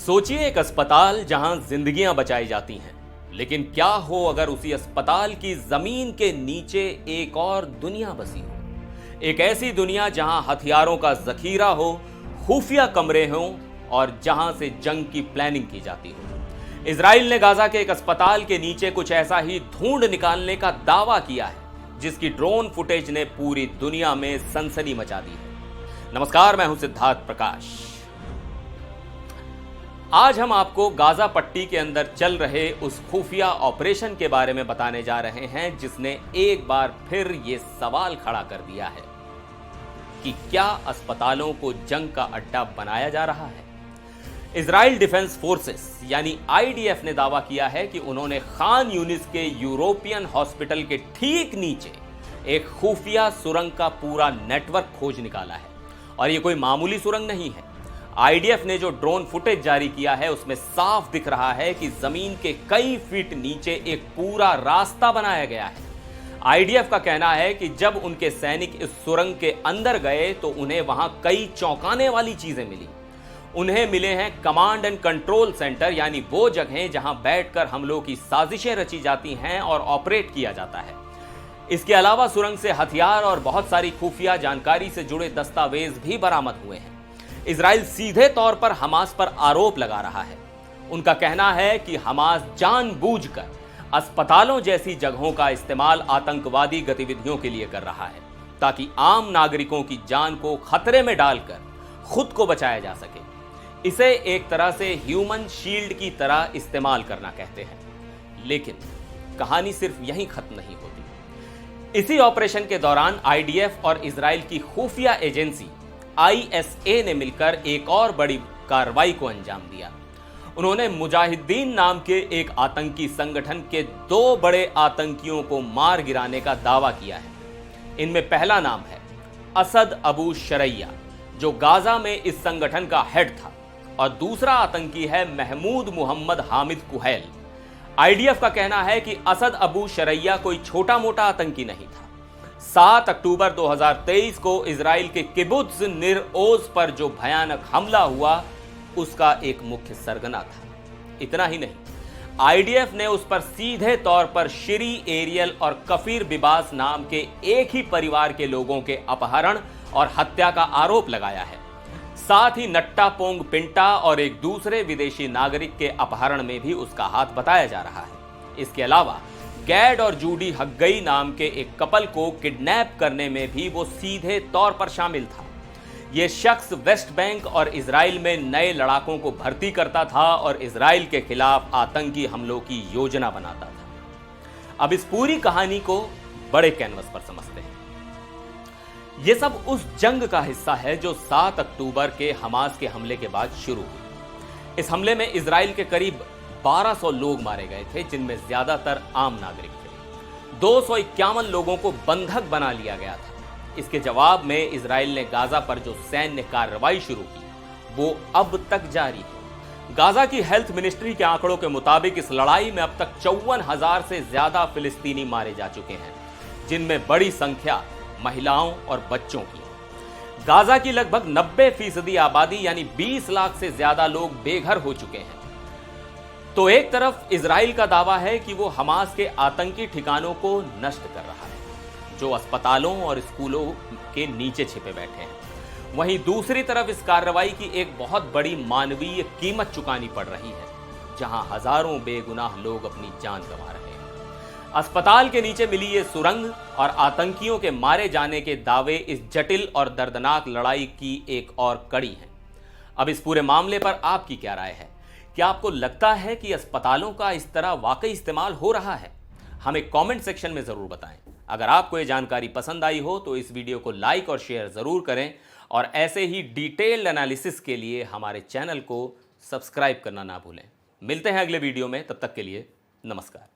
सोचिए एक अस्पताल जहां जिंदगियां बचाई जाती हैं, लेकिन क्या हो अगर उसी अस्पताल की जमीन के नीचे एक और दुनिया बसी हो। एक ऐसी दुनिया जहां हथियारों का जखीरा हो, खुफिया कमरे हों और जहां से जंग की प्लानिंग की जाती हो। इजराइल ने गाजा के एक अस्पताल के नीचे कुछ ऐसा ही ढूंढ निकालने का दावा किया है, जिसकी ड्रोन फुटेज ने पूरी दुनिया में सनसनी मचा दी है। नमस्कार, मैं हूं सिद्धार्थ प्रकाश। आज हम आपको गाजा पट्टी के अंदर चल रहे उस खुफिया ऑपरेशन के बारे में बताने जा रहे हैं, जिसने एक बार फिर ये सवाल खड़ा कर दिया है कि क्या अस्पतालों को जंग का अड्डा बनाया जा रहा है। इजराइल डिफेंस फोर्सेस यानी आईडीएफ ने दावा किया है कि उन्होंने खान यूनिस के यूरोपियन हॉस्पिटल के ठीक नीचे एक खुफिया सुरंग का पूरा नेटवर्क खोज निकाला है। और ये कोई मामूली सुरंग नहीं है। आईडीएफ ने जो ड्रोन फुटेज जारी किया है उसमें साफ दिख रहा है कि जमीन के कई फीट नीचे एक पूरा रास्ता बनाया गया है। आईडीएफ का कहना है कि जब उनके सैनिक इस सुरंग के अंदर गए तो उन्हें वहां कई चौंकाने वाली चीजें मिली। उन्हें मिले हैं कमांड एंड कंट्रोल सेंटर, यानी वो जगहें जहां बैठकर हमलों की साजिशें रची जाती हैं और ऑपरेट किया जाता है। इसके अलावा सुरंग से हथियार और बहुत सारी खुफिया जानकारी से जुड़े दस्तावेज भी बरामद हुए हैं। इजराइल सीधे तौर पर हमास पर आरोप लगा रहा है। उनका कहना है कि हमास जानबूझकर अस्पतालों जैसी जगहों का इस्तेमाल आतंकवादी गतिविधियों के लिए कर रहा है, ताकि आम नागरिकों की जान को खतरे में डालकर खुद को बचाया जा सके। इसे एक तरह से ह्यूमन शील्ड की तरह इस्तेमाल करना कहते हैं। लेकिन कहानी सिर्फ यहीं खत्म नहीं होती। इसी ऑपरेशन के दौरान आईडीएफ और इजराइल की खुफिया एजेंसी आईएसए ने मिलकर एक और बड़ी कार्रवाई को अंजाम दिया। उन्होंने मुजाहिदीन नाम के एक आतंकी संगठन के 2 बड़े आतंकियों को मार गिराने का दावा किया है। इनमें पहला नाम है असद अबू शरैया, जो गाजा में इस संगठन का हेड था, और दूसरा आतंकी है महमूद मोहम्मद हामिद कुहैल। आईडीएफ का कहना है कि असद अबू शरैया कोई छोटा मोटा आतंकी नहीं था। 7 अक्टूबर 2023 को इजराइल के किबुत्ज निर ओज पर जो भयानक हमला हुआ, उसका एक मुख्य सरगना था। इतना ही नहीं, आईडीएफ ने उस पर सीधे तौर पर शिरी, एरियल और कफीर बिबास नाम के एक ही परिवार के लोगों के अपहरण और हत्या का आरोप लगाया है। साथ ही नट्टा पोंग पिंटा और एक दूसरे विदेशी नागरिक के अपहरण में भी उसका हाथ बताया जा रहा है। इसके अलावा गैड और जूडी हग्गई नाम के एक कपल को किडनैप करने में भी वो सीधे तौर पर शामिल था। यह शख्स वेस्ट बैंक और इजराइल में नए लड़ाकों को भर्ती करता था और इजराइल के खिलाफ आतंकी हमलों की योजना बनाता था। अब इस पूरी कहानी को बड़े कैनवस पर समझते हैं। यह सब उस जंग का हिस्सा है जो 7 अक्टूबर के हमास के हमले के बाद शुरू हुई। इस हमले में इजराइल के करीब 1200 लोग मारे गए थे, जिनमें ज्यादातर आम नागरिक थे। 251 लोगों को बंधक बना लिया गया था। इसके जवाब में इजराइल ने गाजा पर जो सैन्य कार्रवाई शुरू की, वो अब तक जारी है। गाजा की हेल्थ मिनिस्ट्री के आंकड़ों के मुताबिक इस लड़ाई में अब तक 54,000 से ज्यादा फिलिस्तीनी मारे जा चुके हैं, जिनमें बड़ी संख्या महिलाओं और बच्चों की। गाजा की लगभग 90% आबादी यानी 20 लाख से ज्यादा लोग बेघर हो चुके हैं। तो एक तरफ इजराइल का दावा है कि वो हमास के आतंकी ठिकानों को नष्ट कर रहा है, जो अस्पतालों और स्कूलों के नीचे छिपे बैठे हैं। वहीं दूसरी तरफ इस कार्रवाई की एक बहुत बड़ी मानवीय कीमत चुकानी पड़ रही है, जहां हजारों बेगुनाह लोग अपनी जान गंवा रहे हैं। अस्पताल के नीचे मिली ये सुरंग और आतंकियों के मारे जाने के दावे इस जटिल और दर्दनाक लड़ाई की एक और कड़ी है। अब इस पूरे मामले पर आपकी क्या राय है? क्या आपको लगता है कि अस्पतालों का इस तरह वाकई इस्तेमाल हो रहा है? हमें कमेंट सेक्शन में जरूर बताएं। अगर आपको ये जानकारी पसंद आई हो तो इस वीडियो को लाइक और शेयर जरूर करें, और ऐसे ही डिटेल्ड एनालिसिस के लिए हमारे चैनल को सब्सक्राइब करना ना भूलें। मिलते हैं अगले वीडियो में, तब तक के लिए नमस्कार।